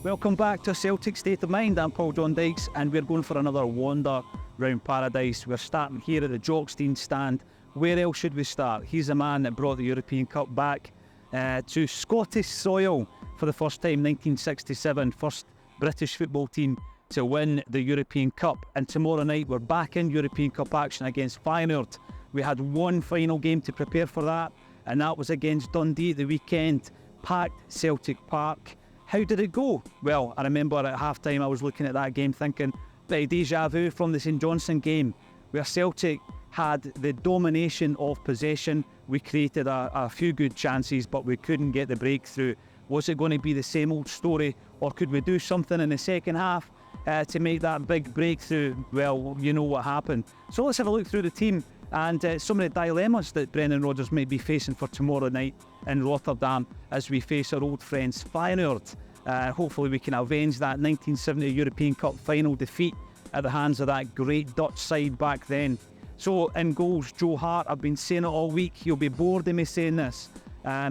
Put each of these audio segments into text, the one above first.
Welcome back to Celtic State of Mind. I'm Paul John Dykes and we're going for another wander round paradise. We're starting here at the Jockstein stand. Where else should we start? He's the man that brought the European Cup back to Scottish soil for the first time, 1967, first British football team to win the European Cup. And tomorrow night we're back in European Cup action against Feyenoord. We had one final game to prepare for that, and that was against Dundee at the weekend. Packed Celtic Park. How did it go? Well, I remember at half-time I was looking at that game thinking, bit of deja vu from the St Johnstone game, where Celtic had the domination of possession. We created a few good chances, but we couldn't get the breakthrough. Was it going to be the same old story, or could we do something in the second half to make that big breakthrough? Well, you know what happened. So let's have a look through the team and some of the dilemmas that Brendan Rodgers might be facing for tomorrow night in Rotterdam as we face our old friends Feyenoord. Hopefully we can avenge that 1970 European Cup final defeat at the hands of that great Dutch side back then. So in goals, Joe Hart, I've been saying it all week, he'll be bored of me saying this.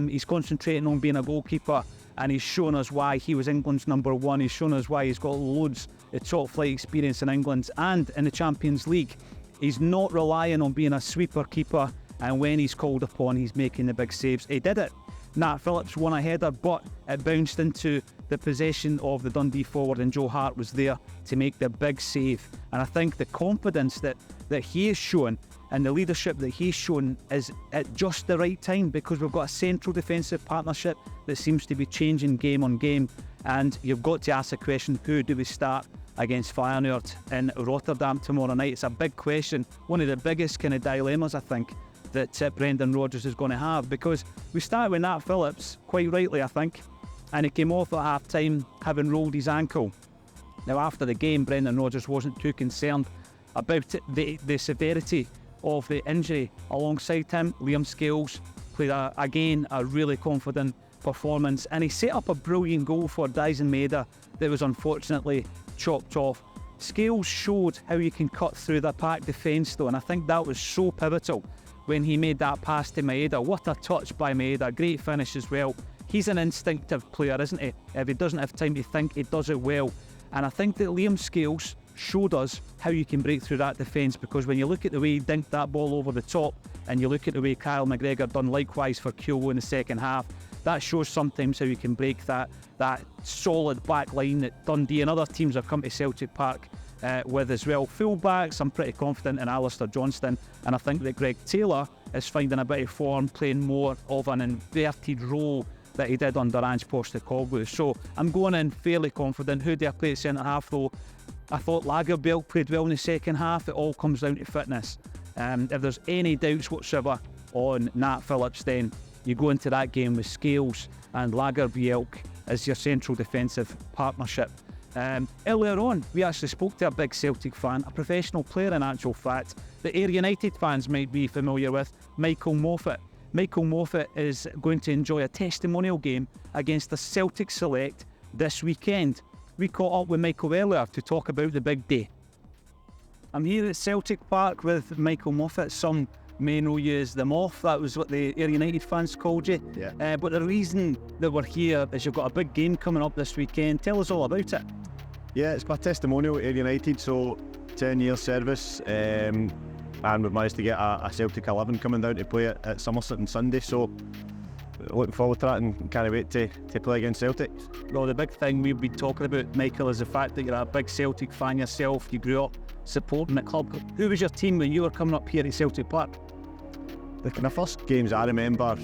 He's concentrating on being a goalkeeper, and he's shown us why he was England's number one. He's shown us why he's got loads of top flight experience in England and in the Champions League. He's not relying on being a sweeper keeper, and when he's called upon, he's making the big saves. He did it. Nat Phillips won a header, but it bounced into the possession of the Dundee forward, and Joe Hart was there to make the big save. And I think the confidence that he has shown and the leadership that he's shown is at just the right time, because we've got a central defensive partnership that seems to be changing game on game. And you've got to ask the question, who do we start against Feyenoord in Rotterdam tomorrow night? It's a big question, one of the biggest kind of dilemmas I think that Brendan Rodgers is going to have, because we started with Nat Phillips, quite rightly I think, and he came off at half time having rolled his ankle. Now after the game, Brendan Rodgers wasn't too concerned about the severity of the injury. Alongside him, Liam Scales played again a really confident performance, and he set up a brilliant goal for Dyson Maeda that was unfortunately chopped off. Scales showed how you can cut through the packed defence though, and I think that was so pivotal when he made that pass to Maeda. What a touch by Maeda, great finish as well. He's an instinctive player, isn't he? If he doesn't have time to think, he does it well. And I think that Liam Scales showed us how you can break through that defence, because when you look at the way he dinked that ball over the top, and you look at the way Kyle McGregor done likewise for Kyogo in the second half, that shows sometimes how you can break that solid back line that Dundee and other teams have come to Celtic Park with as well. Full-backs, I'm pretty confident in Alistair Johnston, and I think that Greg Taylor is finding a bit of form, playing more of an inverted role that he did under Ange Postecoglou. So I'm going in fairly confident. Who do I play at centre-half though? I thought Lagerbielke played well in the second half. It all comes down to fitness. If there's any doubts whatsoever on Nat Phillips, then you go into that game with Scales and Lagerbielke as your central defensive partnership. Earlier on, we actually spoke to a big Celtic fan, a professional player in actual fact, that Ayr United fans might be familiar with, Michael Moffat. Michael Moffat is going to enjoy a testimonial game against the Celtic Select this weekend. We caught up with Michael earlier to talk about the big day. I'm here at Celtic Park with Michael Moffat. Some may know you as the Moff, that was what the Ayr United fans called you. Yeah. But the reason that we're here is you've got a big game coming up this weekend. Tell us all about it. Yeah, it's my testimonial at Ayr United, so 10 years service, and we've managed to get a Celtic 11 coming down to play at Somerset on Sunday, so looking forward to that and can't wait to play against Celtic. Well, the big thing we've been talking about, Michael, is the fact that you're a big Celtic fan yourself. You grew up supporting the club. Who was your team when you were coming up here at Celtic Park? The kind of first games I remember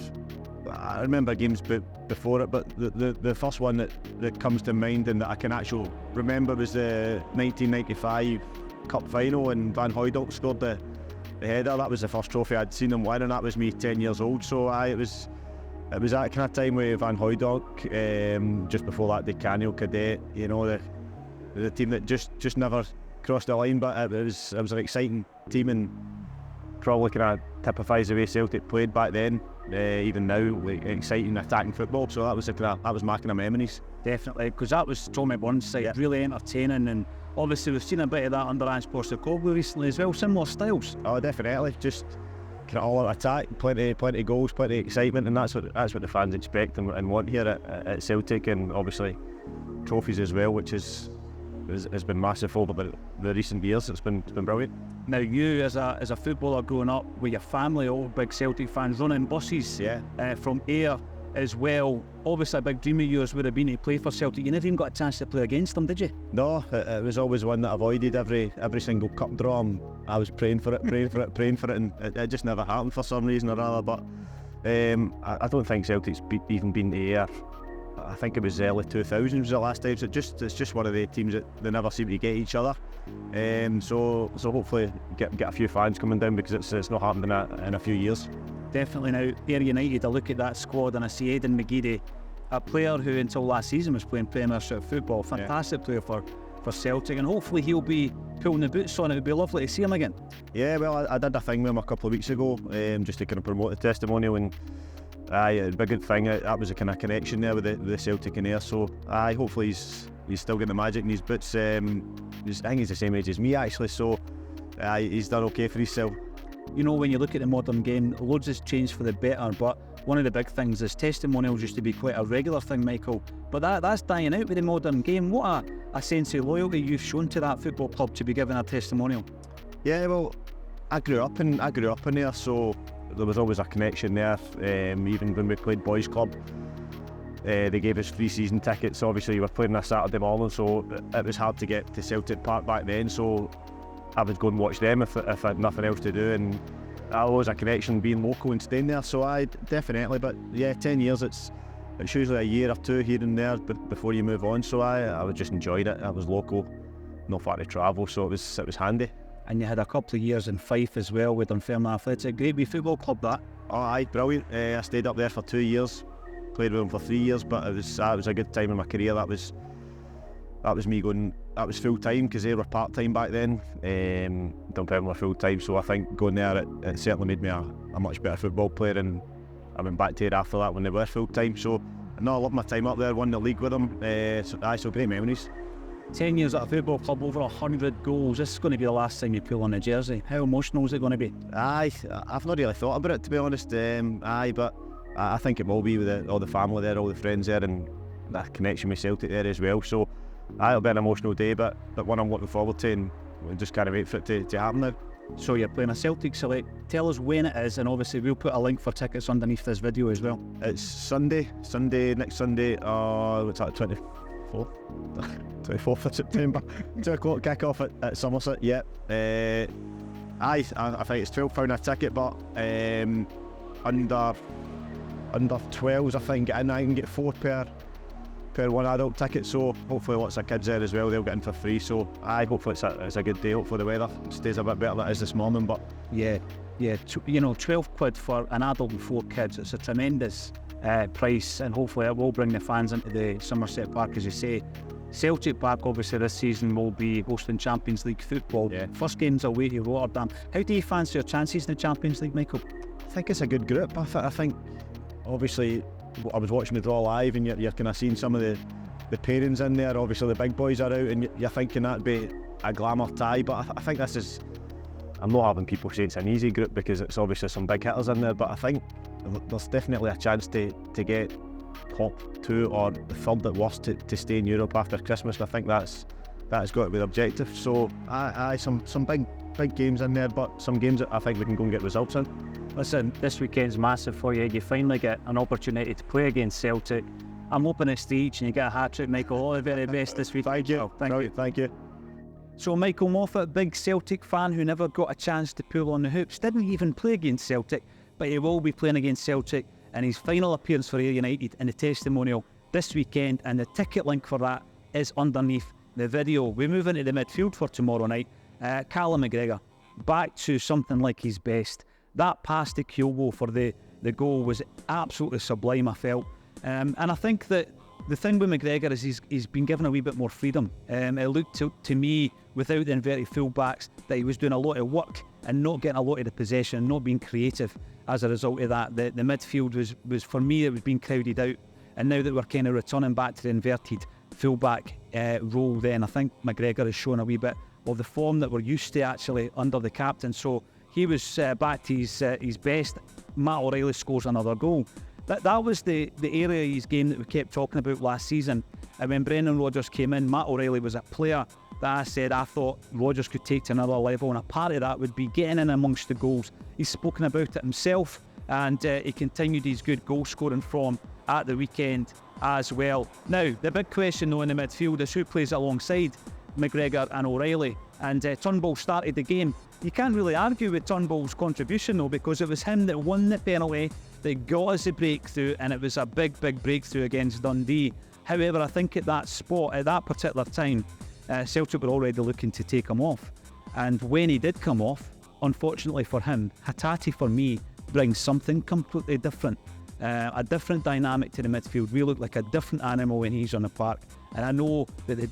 games before it, but the first one that comes to mind and that I can actually remember was the 1995 Cup final, and Van Hooijdonk scored the header. That was the first trophy I'd seen him win, and that was me 10 years old, so it was that kind of time with Van Hooijdonk, just before that the Canio Cadet, you know, the team that just never crossed the line, but it was an exciting team and probably kind of typifies the way Celtic played back then, even now, like exciting attacking football. So that was my kind of memories. Definitely, because that was Tommy Burnside, really entertaining, and obviously we've seen a bit of that under Ange Postecoglou recently as well, similar styles. Oh, definitely, just kind of all out attack, plenty of goals, plenty of excitement, and that's what the fans expect and want here at Celtic. And obviously trophies as well, which has been massive over the recent years. It's been brilliant. Now you, as a footballer growing up with your family, all big Celtic fans, running buses from Ayr as well, obviously a big dream of yours would have been to play for Celtic. You never even got a chance to play against them, did you? No, it was always one that I avoided every single cup draw. I was praying for it, and it just never happened for some reason or other. But I don't think Celtic's even been to Ayr. I think it was early 2000s was the last time. So it's just one of the teams that they never seem to get each other. So hopefully get a few fans coming down, because it's not happened in a few years. Definitely. Now, Ayr United, I look at that squad and I see Aidan McGeady, a player who until last season was playing Premiership football, fantastic player for Celtic, and hopefully he'll be pulling the boots on. It would be lovely to see him again. Yeah, well, I did a thing with him a couple of weeks ago, just to kind of promote the testimonial, and it'd be a good thing. That was a kind of connection there with the Celtic and Ayr, so hopefully he's still getting the magic in his boots. I think he's the same age as me actually, so he's done okay for himself. You know, when you look at the modern game, loads has changed for the better, but one of the big things is testimonials used to be quite a regular thing, Michael, but that's dying out with the modern game. What a sense of loyalty you've shown to that football club to be given a testimonial. Yeah, well, I grew up in there, so there was always a connection there. Even when we played boys club, they gave us free season tickets. Obviously we were playing on a Saturday morning, so it was hard to get to Celtic Park back then, so I would go and watch them if I had nothing else to do, and I always a connection being local and staying there, so I definitely. But yeah, 10 years, it's usually a year or two here and there before you move on, so I was just enjoyed it. I was local, not far to travel, so it was handy. And you had a couple of years in Fife as well with Dunfermline Athletic, great wee football club that. Oh aye, brilliant. I stayed up there for 2 years, played with them for 3 years, but it was a good time in my career. That was me going. That was full time, because they were part time back then. Dunfermline were full time, so I think going there it certainly made me a much better football player, and I went back to it after that when they were full time. So no, I loved my time up there. Won the league with them. So great memories. 10 years at a football club, over 100 goals. This is going to be the last time you pull on the jersey. How emotional is it going to be? I've not really thought about it, to be honest. But I think it will be with all the family there, all the friends there, and that connection with Celtic there as well. So it'll be an emotional day, but one I'm looking forward to, and we just can't wait for it to happen now. So you're playing a Celtic Select. Tell us when it is, and obviously we'll put a link for tickets underneath this video as well. It's next Sunday. What's that, 24th of September. 2 o'clock kick-off at Somerset. Yeah. I think it's £12 a ticket, but under 12s, I think, and I can get 4 per one adult ticket, so hopefully lots of kids there as well, they'll get in for free. So hopefully it's a good day. Hopefully the weather stays a bit better than it is this morning. But yeah, you know, £12 for an adult and 4 kids, it's a tremendous price, and hopefully it will bring the fans into the Somerset Park. As you say, Celtic Park obviously this season will be hosting Champions League football. First game's away to Rotterdam. How do you fancy your chances in the Champions League, Michael? I think it's a good group. I think obviously I was watching the draw live, and you're kind of seeing some of the pairings in there. Obviously the big boys are out, and you're thinking that'd be a glamour tie, but I think this is, I'm not having people say it's an easy group, because it's obviously some big hitters in there, but I think there's definitely a chance to get top 2 or the third at worst to stay in Europe after Christmas. I think that's got to be the objective. So some big games in there, but some games that I think we can go and get results in. Listen, this weekend's massive for you. You finally get an opportunity to play against Celtic. I'm hoping it's the each and you get a hat-trick, Michael. All the very best this week. Thank you. Thank you. So Michael Moffat, big Celtic fan who never got a chance to pull on the hoops, didn't even play against Celtic, but he will be playing against Celtic in his final appearance for Ayr United in the testimonial this weekend, and the ticket link for that is underneath the video. We move into the midfield for tomorrow night. Callum McGregor, back to something like his best. That pass to Kyogo for the goal was absolutely sublime, I felt. And I think that the thing with McGregor is he's been given a wee bit more freedom. It looked to me, without the inverted full-backs, that he was doing a lot of work and not getting a lot of the possession, not being creative as a result of that. The midfield was for me, it was being crowded out. And now that we're kind of returning back to the inverted full-back role, then I think McGregor has shown a wee bit of the form that we're used to actually under the captain. So he was back to his best. Matt O'Reilly scores another goal. That was the area of his game that we kept talking about last season. And when Brendan Rodgers came in, Matt O'Reilly was a player that I said I thought Rodgers could take to another level, and a part of that would be getting in amongst the goals. He's spoken about it himself, and he continued his good goal scoring form at the weekend as well. Now, the big question though in the midfield is who plays alongside McGregor and O'Reilly, and Turnbull started the game. You can't really argue with Turnbull's contribution though, because it was him that won the penalty, that got us the breakthrough, and it was a big breakthrough against Dundee. However, I think at that spot, at that particular time, Celtic were already looking to take him off, and when he did come off, unfortunately for him, Hatate for me brings something completely different, a different dynamic to the midfield. We look like a different animal when he's on the park, and I know that the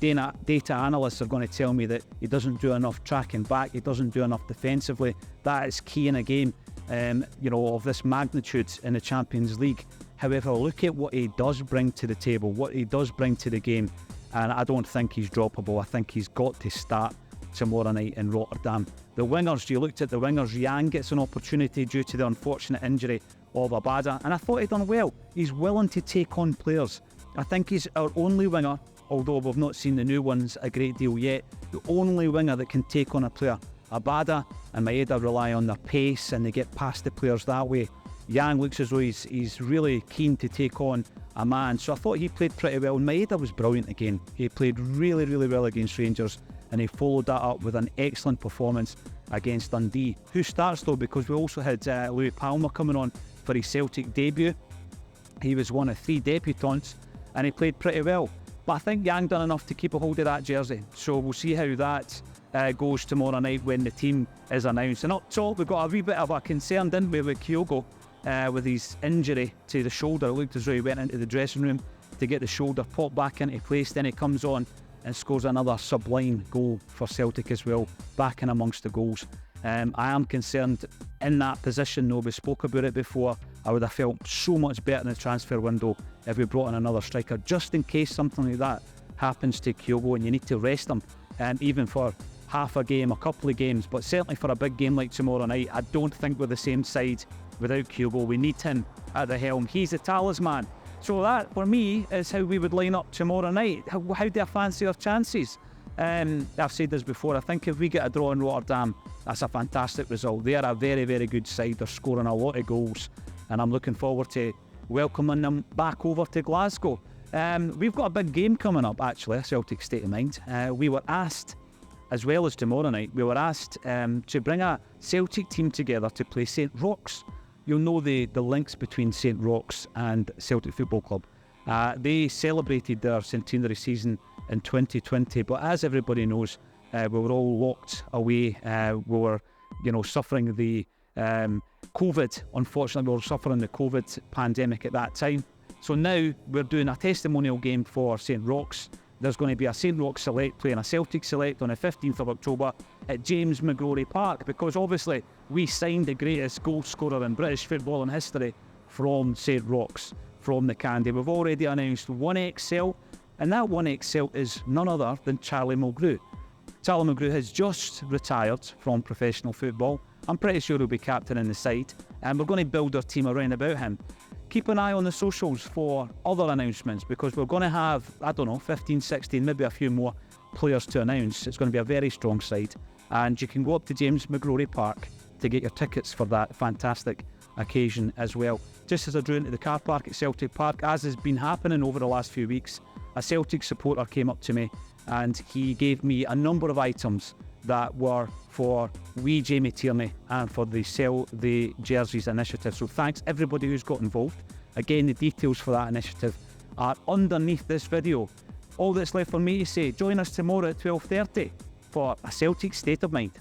data analysts are going to tell me that he doesn't do enough tracking back, he doesn't do enough defensively. That is key in a game of this magnitude in the Champions League. However, look at what he does bring to the table, what he does bring to the game, and I don't think he's droppable. I think he's got to start tomorrow night in Rotterdam. The wingers, you looked at the wingers, Yang gets an opportunity due to the unfortunate injury of Abada, and I thought he'd done well. He's willing to take on players. I think he's our only winger, although we've not seen the new ones a great deal yet, the only winger that can take on a player. Abada and Maeda rely on their pace and they get past the players that way. Yang looks as though he's really keen to take on a man, so I thought he played pretty well. Maeda was brilliant again. He played really well against Rangers, and he followed that up with an excellent performance against Dundee. Who starts though, because we also had Louis Palmer coming on for his Celtic debut. He was one of 3 debutants and he played pretty well, but I think Yang done enough to keep a hold of that jersey, so we'll see how that goes tomorrow night when the team is announced. And up top we got a wee bit of a concern, didn't we, with Kyogo with his injury to the shoulder. It looked as though he went into the dressing room to get the shoulder popped back into place, then he comes on and scores another sublime goal for Celtic as well, back in amongst the goals. I am concerned in that position though. We spoke about it before. I would have felt so much better in the transfer window if we brought in another striker, just in case something like that happens to Kyogo and you need to rest him, even for half a game, a couple of games, but certainly for a big game like tomorrow night. I don't think we're the same side without Kyogo. We need him at the helm. He's a talisman. So that, for me, is how we would line up tomorrow night. How do I fancy our chances? I've said this before, I think if we get a draw in Rotterdam, that's a fantastic result. They are a very good side. They're scoring a lot of goals, and I'm looking forward to welcoming them back over to Glasgow. We've got a big game coming up, actually, a Celtic State of Mind. We were asked, as well as tomorrow night, we were asked to bring a Celtic team together to play St Roch's. You'll know the links between St Roch's and Celtic Football Club. They celebrated their centenary season in 2020, but as everybody knows, we were all locked away. We were, suffering the COVID. Unfortunately, we were suffering the COVID pandemic at that time. So now we're doing a testimonial game for St Roch's. There's going to be a St Roch's select playing a Celtic select on the 15th of October at James McGrory Park, because obviously we signed the greatest goal scorer in British football in history from St Roch's, from the Candy. We've already announced 1XL, and that 1XL is none other than Charlie Mulgrew. Charlie Mulgrew has just retired from professional football. I'm pretty sure he'll be captain in the side, and we're going to build our team around about him. Keep an eye on the socials for other announcements, because we're going to have, 15, 16, maybe a few more players to announce. It's going to be a very strong side, and you can go up to James McGrory Park to get your tickets for that fantastic occasion as well. Just as I drew into the car park at Celtic Park, as has been happening over the last few weeks, a Celtic supporter came up to me and he gave me a number of items that were for wee Jamie Tierney and for the Sell the Jerseys initiative. So thanks everybody who's got involved. Again, the details for that initiative are underneath this video. All that's left for me to say, join us tomorrow at 12:30 for a Celtic State of Mind.